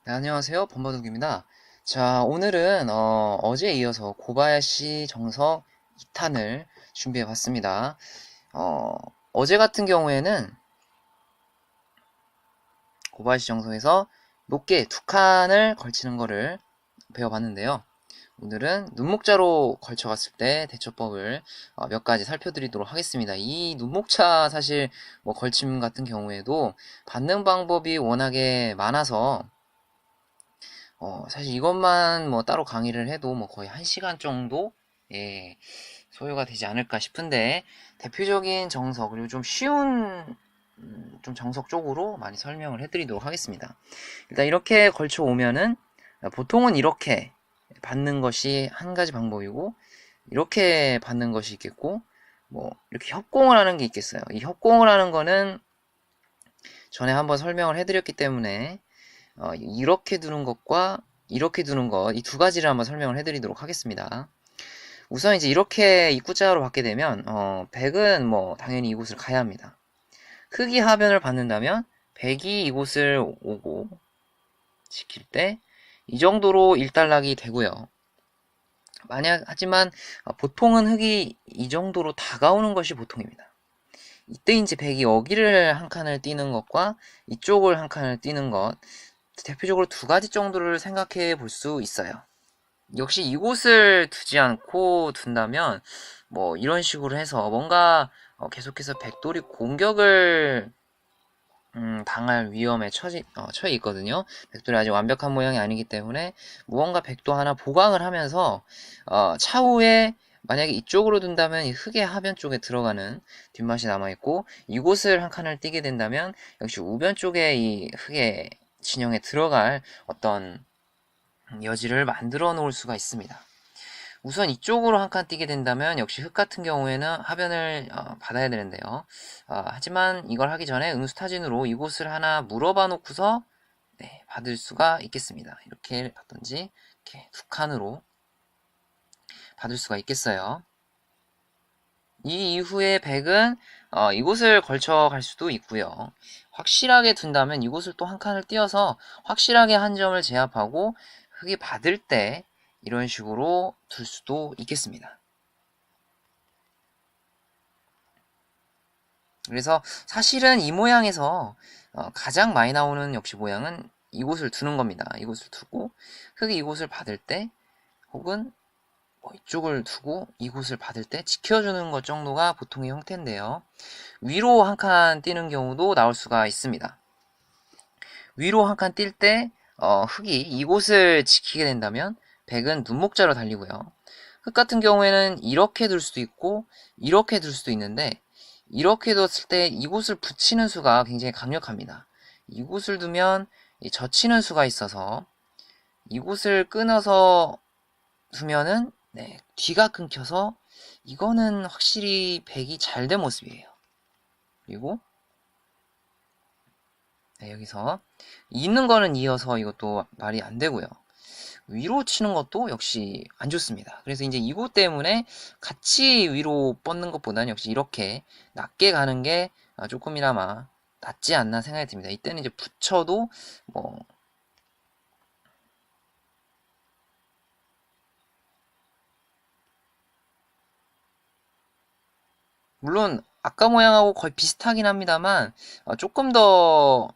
네, 안녕하세요. 범바둑입니다. 자, 오늘은 제에 이어서 고바야시 정석 2탄을 준비해 봤습니다. 어제 같은 경우에는 고바야시 정석에서 높게 두 칸을 걸치는 거를 배워봤는데요. 오늘은 눈목자로 걸쳐갔을 때 대처법을 몇 가지 살펴드리도록 하겠습니다. 이 눈목자 사실 뭐 걸침 같은 경우에도 받는 방법이 워낙에 많아서 사실 이것만 뭐 따로 강의를 해도 뭐 거의 1시간 정도, 예, 소요가 되지 않을까 싶은데, 대표적인 정석, 그리고 좀 쉬운, 좀 정석 쪽으로 많이 설명을 해드리도록 하겠습니다. 일단 이렇게 걸쳐 오면은, 보통은 이렇게 받는 것이 한 가지 방법이고, 이렇게 받는 것이 있겠고, 뭐, 이렇게 협공을 하는 게 있겠어요. 이 협공을 하는 거는 전에 한번 설명을 해드렸기 때문에, 이렇게 두는 것과 이렇게 두는 것, 이 두 가지를 한번 설명을 해드리도록 하겠습니다. 우선 이제 이렇게 입구자로 받게 되면, 백은 뭐, 당연히 이곳을 가야 합니다. 흑이 하변을 받는다면, 백이 이곳을 오고, 지킬 때, 이 정도로 일단락이 되고요. 하지만, 보통은 흑이 이 정도로 다가오는 것이 보통입니다. 이때 이제 백이 여기를 한 칸을 띄는 것과 이쪽을 한 칸을 띄는 것, 대표적으로 두 가지 정도를 생각해 볼 수 있어요. 역시 이곳을 두지 않고 둔다면 뭐 이런 식으로 해서 뭔가 계속해서 백돌이 공격을 당할 위험에 처해 있거든요. 백돌이 아직 완벽한 모양이 아니기 때문에 무언가 백도 하나 보강을 하면서 차후에 만약에 이쪽으로 둔다면 이 흑의 하변 쪽에 들어가는 뒷맛이 남아있고, 이곳을 한 칸을 띄게 된다면 역시 우변 쪽에 이 흑의 진영에 들어갈 어떤 여지를 만들어 놓을 수가 있습니다. 우선 이쪽으로 한 칸 띄게 된다면 역시 흑 같은 경우에는 하변을 받아야 되는데요. 하지만 이걸 하기 전에 응수타진으로 이곳을 하나 물어봐 놓고서 받을 수가 있겠습니다. 이렇게 받든지 이렇게 두 칸으로 받을 수가 있겠어요. 이 이후에 백은 이곳을 걸쳐 갈 수도 있고요. 확실하게 둔다면 이곳을 또 한 칸을 띄어서 확실하게 한 점을 제압하고 흑이 받을 때 이런 식으로 둘 수도 있겠습니다. 그래서 사실은 이 모양에서 가장 많이 나오는 역시 모양은 이곳을 두는 겁니다. 이곳을 두고 흑이 이곳을 받을 때, 혹은 뭐 이쪽을 두고 이곳을 받을 때 지켜주는 것 정도가 보통의 형태인데요. 위로 한 칸 띄는 경우도 나올 수가 있습니다. 위로 한 칸 뛸 때 흑이 이곳을 지키게 된다면 백은 눈목자로 달리고요. 흑 같은 경우에는 이렇게 둘 수도 있고 이렇게 둘 수도 있는데, 이렇게 뒀을 때 이곳을 붙이는 수가 굉장히 강력합니다. 이곳을 두면 젖히는 수가 있어서 이곳을 끊어서 두면은 뒤가 끊겨서 이거는 확실히 백이 잘 된 모습이에요. 그리고 여기서 있는 거는 이어서 이것도 말이 안 되고요. 위로 치는 것도 역시 안 좋습니다. 그래서 이제 이것 때문에 같이 위로 뻗는 것보다는 역시 이렇게 낮게 가는 게 조금이나마 낫지 않나 생각이 듭니다. 이때는 이제 붙여도 뭐 물론 아까 모양하고 거의 비슷하긴 합니다만 조금 더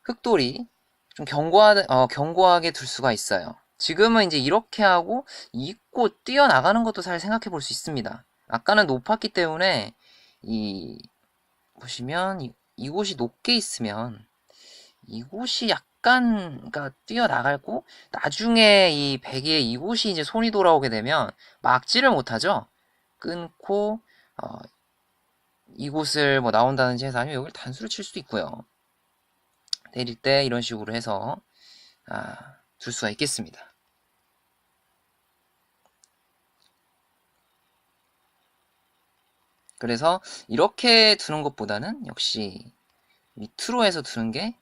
흑돌이 좀 견고하게 둘 수가 있어요. 지금은 이제 이렇게 하고 잇고 뛰어나가는 것도 잘 생각해 볼 수 있습니다. 아까는 높았기 때문에 이 보시면 이곳이 높게 있으면 이곳이 약간 그러니까 뛰어나가고, 나중에 이 베개에 이곳이 이제 손이 돌아오게 되면 막지를 못하죠. 끊고 어, 이곳을 뭐 나온다든지 해서, 아니면 여기를 단수를 칠 수도 있고요. 때릴 때 이런 식으로 해서 둘 수가 있겠습니다. 그래서 이렇게 두는 것보다는 역시 밑으로 해서 두는 게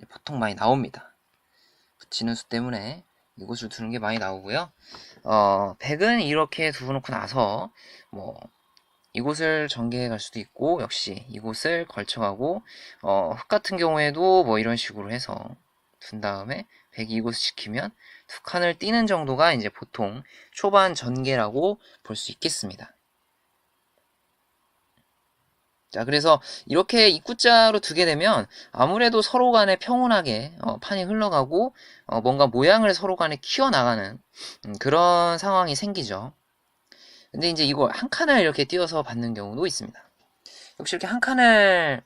보통 많이 나옵니다. 붙이는 수 때문에 이곳을 두는 게 많이 나오고요. 백은 이렇게 두놓고 나서 뭐 이곳을 전개해 갈 수도 있고, 역시 이곳을 걸쳐가고, 흑 같은 경우에도 뭐 이런 식으로 해서 둔 다음에 백이 이곳을 지키면 두 칸을 띄는 정도가 이제 보통 초반 전개라고 볼 수 있겠습니다. 자, 그래서 이렇게 입구자로 두게 되면 아무래도 서로 간에 평온하게 판이 흘러가고 뭔가 모양을 서로 간에 키워나가는 그런 상황이 생기죠. 근데 이제 이거 한 칸을 이렇게 띄어서 받는 경우도 있습니다. 역시 이렇게 한 칸을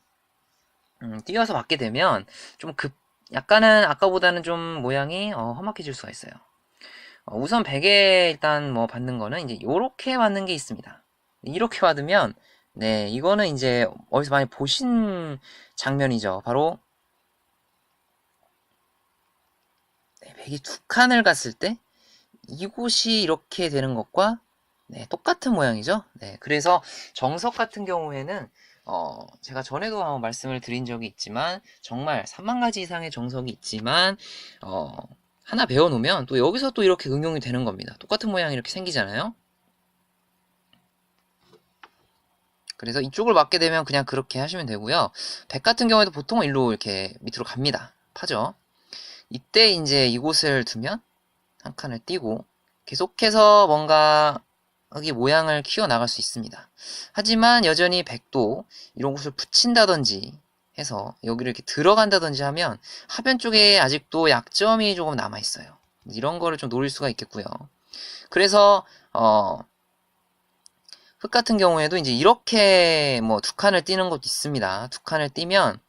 띄어서 받게 되면 좀 약간은 아까보다는 좀 모양이 험악해질 수가 있어요. 우선 베개 일단 뭐 받는 거는 이제 요렇게 받는 게 있습니다. 이렇게 받으면 네, 이거는 이제 어디서 많이 보신 장면이죠. 바로 네, 백이 두 칸을 갔을 때 이곳이 이렇게 되는 것과 네, 똑같은 모양이죠. 네, 그래서 정석 같은 경우에는 제가 전에도 한번 말씀을 드린 적이 있지만 정말 3만 가지 이상의 정석이 있지만 하나 배워놓으면 또 여기서 또 이렇게 응용이 되는 겁니다. 똑같은 모양이 이렇게 생기잖아요. 그래서 이쪽을 맞게 되면 그냥 그렇게 하시면 되고요. 백 같은 경우에도 보통 일로 이렇게 밑으로 갑니다. 파죠. 이때 이제 이곳을 두면 한 칸을 띄고 계속해서 뭔가 흙이 모양을 키워 나갈 수 있습니다. 하지만 여전히 백도 이런 곳을 붙인다든지 해서 여기를 이렇게 들어간다든지 하면 하변 쪽에 아직도 약점이 조금 남아 있어요. 이런 거를 좀 노릴 수가 있겠고요. 그래서 흙 같은 경우에도 이제 이렇게 뭐 두 칸을 띄는 것도 있습니다. 두 칸을 띄면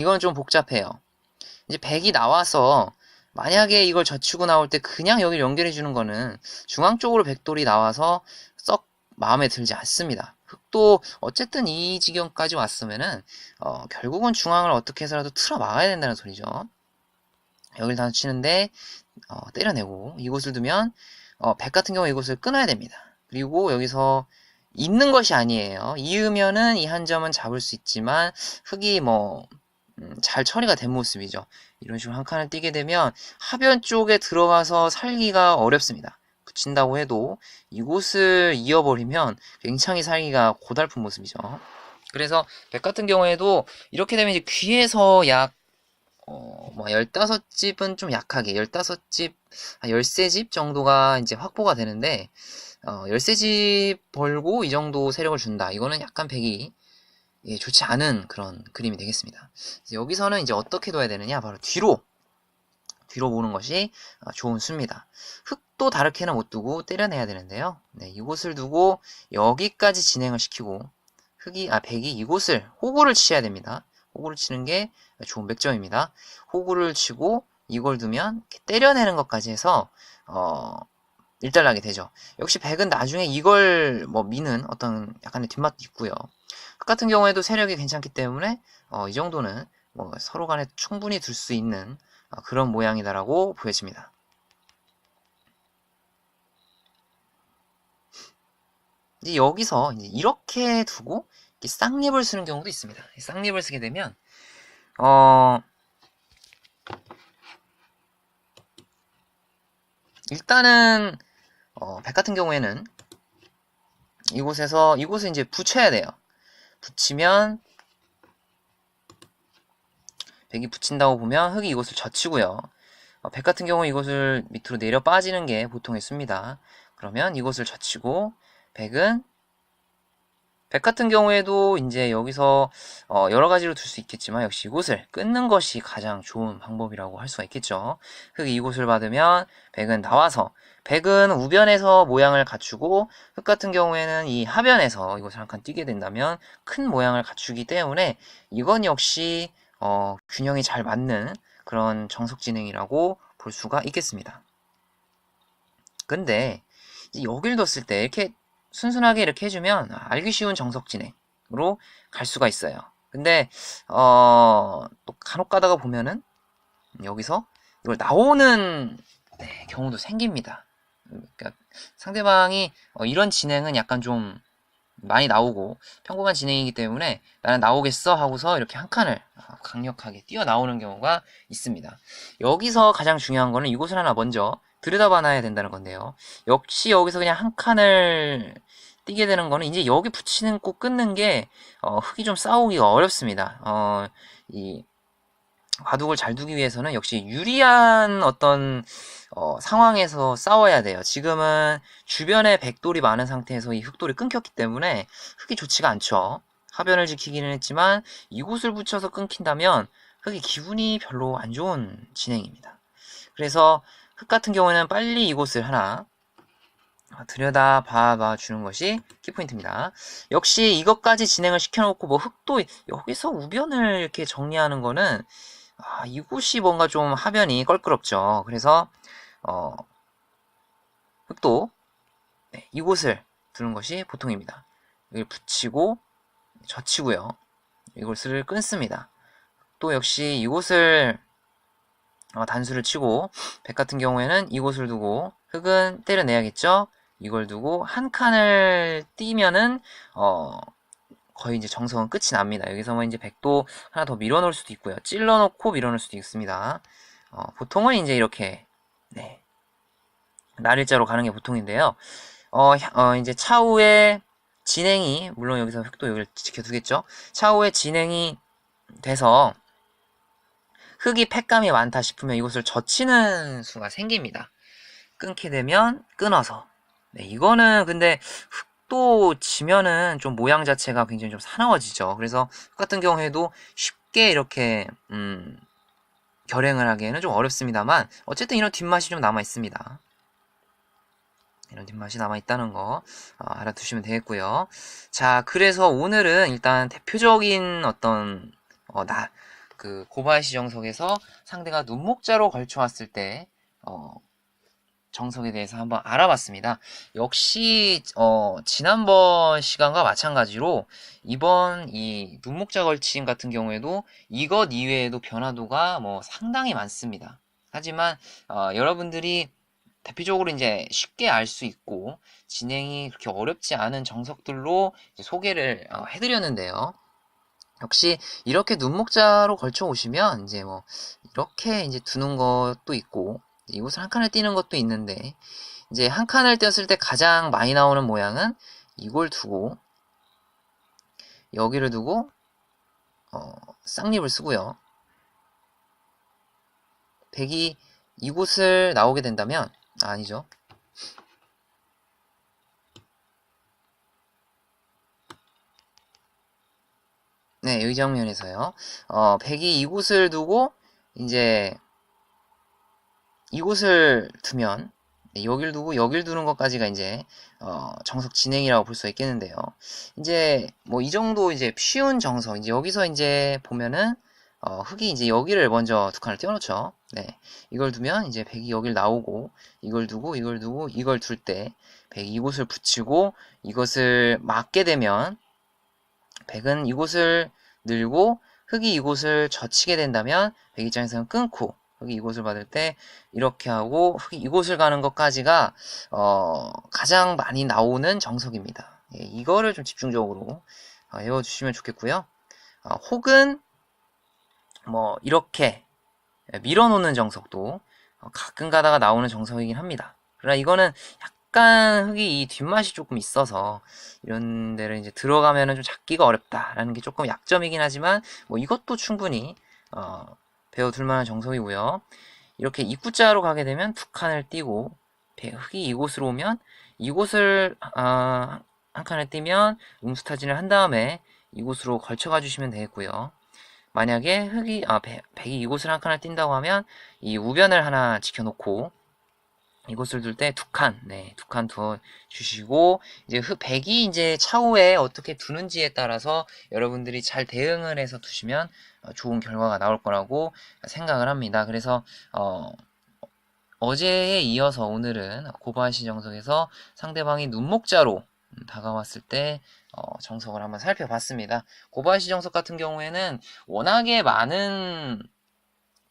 이건 좀 복잡해요. 이제 백이 나와서 만약에 이걸 젖히고 나올 때 그냥 여기를 연결해 주는 거는 중앙 쪽으로 백돌이 나와서 썩 마음에 들지 않습니다. 흙도 어쨌든 이 지경까지 왔으면은 결국은 중앙을 어떻게 해서라도 틀어 막아야 된다는 소리죠. 여기를 다 치는데 때려내고 이곳을 두면 백 같은 경우 이곳을 끊어야 됩니다. 그리고 여기서 있는 것이 아니에요. 이으면은 이 한 점은 잡을 수 있지만 흙이 뭐 잘 처리가 된 모습이죠. 이런 식으로 한 칸을 띄게 되면 하변 쪽에 들어가서 살기가 어렵습니다. 붙인다고 해도 이곳을 이어버리면 굉장히 살기가 고달픈 모습이죠. 그래서 백 같은 경우에도 이렇게 되면 이제 귀에서 약 뭐 15집은 좀 약하게 15집, 13집 정도가 이제 확보가 되는데 13집 벌고 이 정도 세력을 준다. 이거는 약간 백이 좋지 않은 그런 그림이 되겠습니다. 여기서는 이제 어떻게 둬야 되느냐? 바로 뒤로 보는 것이 좋은 수입니다. 흙도 다르게는 못 두고 때려내야 되는데요. 네, 이곳을 두고 여기까지 진행을 시키고 백이 이곳을 호구를 치셔야 됩니다. 호구를 치는 게 좋은 맥점입니다. 호구를 치고 이걸 두면 때려내는 것까지 해서 일단락이 되죠. 역시 백은 나중에 이걸 뭐 미는 어떤 약간의 뒷맛도 있고요. 흑 같은 경우에도 세력이 괜찮기 때문에 이 정도는 뭐 서로 간에 충분히 둘 수 있는 그런 모양이다라고 보여집니다. 이제 여기서 이렇게 두고 쌍립을 쓰는 경우도 있습니다. 쌍립을 쓰게 되면 일단은 백 같은 경우에는 이곳을 이제 붙여야 돼요. 붙이면 백이 붙인다고 보면 흙이 이곳을 젖히고요. 백 같은 경우 이곳을 밑으로 내려 빠지는 게 보통의 수입니다. 그러면 이곳을 젖히고 백 같은 경우에도 이제 여기서 여러 가지로 둘 수 있겠지만 역시 이곳을 끊는 것이 가장 좋은 방법이라고 할 수가 있겠죠. 흙이 이곳을 받으면 백은 나와서 백은 우변에서 모양을 갖추고 흙 같은 경우에는 이 하변에서 이곳을 한 칸 띄게 된다면 큰 모양을 갖추기 때문에 이건 역시 균형이 잘 맞는 그런 정석 진행이라고 볼 수가 있겠습니다. 근데 여길 뒀을 때 이렇게 순순하게 이렇게 해주면 알기 쉬운 정석 진행으로 갈 수가 있어요. 근데 또 간혹 가다가 보면은 여기서 이걸 나오는 경우도 생깁니다. 그러니까 상대방이 이런 진행은 약간 좀 많이 나오고 평범한 진행이기 때문에 나는 나오겠어 하고서 이렇게 한 칸을 강력하게 뛰어 나오는 경우가 있습니다. 여기서 가장 중요한 거는 이곳을 하나 먼저 들여다봐놔야 된다는 건데요. 역시 여기서 그냥 한 칸을 띄게 되는 거는 이제 여기 붙이는 꼭 끊는 게 흙이 좀 싸우기가 어렵습니다. 이 바둑을 잘 두기 위해서는 역시 유리한 어떤 상황에서 싸워야 돼요. 지금은 주변에 백돌이 많은 상태에서 이 흑돌이 끊겼기 때문에 흑이 좋지가 않죠. 하변을 지키기는 했지만 이곳을 붙여서 끊긴다면 흑이 기분이 별로 안 좋은 진행입니다. 그래서 흑 같은 경우에는 빨리 이곳을 하나 들여다 봐봐 주는 것이 키포인트입니다. 역시 이것까지 진행을 시켜놓고 뭐 흑도 여기서 우변을 이렇게 정리하는 거는 이곳이 뭔가 좀 하변이 껄끄럽죠. 그래서 흑도 네, 이곳을 두는 것이 보통입니다. 여기 붙이고 젖히고요. 이곳을 끊습니다. 또 역시 이곳을 단수를 치고 백 같은 경우에는 이곳을 두고 흑은 때려내야겠죠. 이걸 두고 한 칸을 띄면은 거의 이제 정석은 끝이 납니다. 여기서 뭐 이제 백도 하나 더 밀어놓을 수도 있고요. 찔러놓고 밀어놓을 수도 있습니다. 보통은 이제 이렇게 네, 날일자로 가는 게 보통인데요. 이제 차후에 진행이 물론 여기서 흑도 여기를 지켜두겠죠. 차후에 진행이 돼서 흑이 팩감이 많다 싶으면 이곳을 젖히는 수가 생깁니다. 끊게 되면 끊어서. 네, 이거는 근데 흑도 지면은 좀 모양 자체가 굉장히 좀 사나워지죠. 그래서 흑 같은 경우에도 쉽게 이렇게 결행을 하기에는 좀 어렵습니다만 어쨌든 이런 뒷맛이 좀 남아 있습니다. 이런 뒷맛이 남아 있다는 거 알아두시면 되겠고요. 자, 그래서 오늘은 일단 대표적인 어떤 그 고바야시 정석에서 상대가 눈목자로 걸쳐왔을 때 정석에 대해서 한번 알아봤습니다. 역시 지난번 시간과 마찬가지로 이번 이 눈목자 걸침 같은 경우에도 이것 이외에도 변화도가 뭐 상당히 많습니다. 하지만 여러분들이 대표적으로 이제 쉽게 알 수 있고 진행이 그렇게 어렵지 않은 정석들로 소개를 해드렸는데요. 역시 이렇게 눈목자로 걸쳐 오시면 이제 뭐 이렇게 이제 두는 것도 있고 이곳을 한 칸을 띄는 것도 있는데 이제 한 칸을 띄었을 때 가장 많이 나오는 모양은 이걸 두고 여기를 두고 쌍립을 쓰고요. 백이 이곳을 나오게 된다면 아니죠. 네, 이 장면에서요. 백이 이곳을 두고 이제 이곳을 두면 여길 두고 여길 두는 것까지가 이제 정석 진행이라고 볼 수 있겠는데요. 이제 뭐 이 정도 이제 쉬운 정석 이제 여기서 이제 보면은 흑이 이제 여기를 먼저 두 칸을 띄워놓죠. 네, 이걸 두면 이제 백이 여길 나오고 이걸 두고 이걸 두고 이걸 둘 때 백이 이곳을 붙이고 이것을 막게 되면 백은 이곳을 늘고 흑이 이곳을 젖히게 된다면 백 입장에서는 끊고 흑이 이곳을 받을 때 이렇게 하고 흑이 이곳을 가는 것까지가 가장 많이 나오는 정석입니다. 예, 이거를 좀 집중적으로 외워주시면 좋겠고요. 혹은 뭐 이렇게 밀어놓는 정석도 가끔 가다가 나오는 정석이긴 합니다. 그러나 이거는 약간 흑이 이 뒷맛이 조금 있어서 이런 데를 이제 들어가면은 좀 잡기가 어렵다라는 게 조금 약점이긴 하지만 뭐 이것도 충분히 배워둘 만한 정석이고요. 이렇게 입구자로 가게 되면 두 칸을 띄고 흑이 이곳으로 오면 이곳을 한 칸을 띄면 음수타진을 한 다음에 이곳으로 걸쳐가 주시면 되겠고요. 만약에 백이 이곳을 한 칸을 띈다고 하면 이 우변을 하나 지켜놓고 이곳을 둘 때 두 칸, 네, 두 칸 더 주시고 이제 백이 이제 차후에 어떻게 두는지에 따라서 여러분들이 잘 대응을 해서 두시면 좋은 결과가 나올 거라고 생각을 합니다. 그래서 어제에 이어서 오늘은 고바야시 정석에서 상대방이 눈목자로 다가왔을 때 정석을 한번 살펴봤습니다. 고바야시 정석 같은 경우에는 워낙에 많은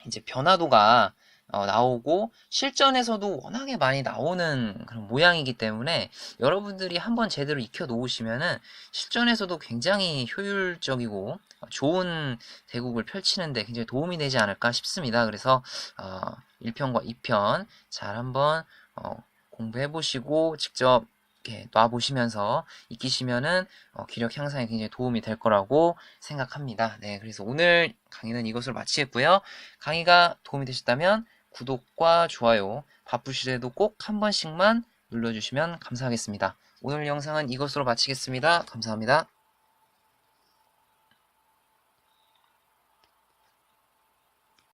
이제 변화도가 나오고 실전에서도 워낙에 많이 나오는 그런 모양이기 때문에 여러분들이 한번 제대로 익혀 놓으시면은 실전에서도 굉장히 효율적이고 좋은 대국을 펼치는데 굉장히 도움이 되지 않을까 싶습니다. 그래서 1편과 2편 잘 한번 공부해 보시고 직접 이렇게 놔보시면서 익히시면은 기력 향상에 굉장히 도움이 될 거라고 생각합니다. 네, 그래서 오늘 강의는 이것으로 마치겠고요. 강의가 도움이 되셨다면 구독과 좋아요, 바쁘시더라도 꼭 한 번씩만 눌러주시면 감사하겠습니다. 오늘 영상은 이것으로 마치겠습니다. 감사합니다.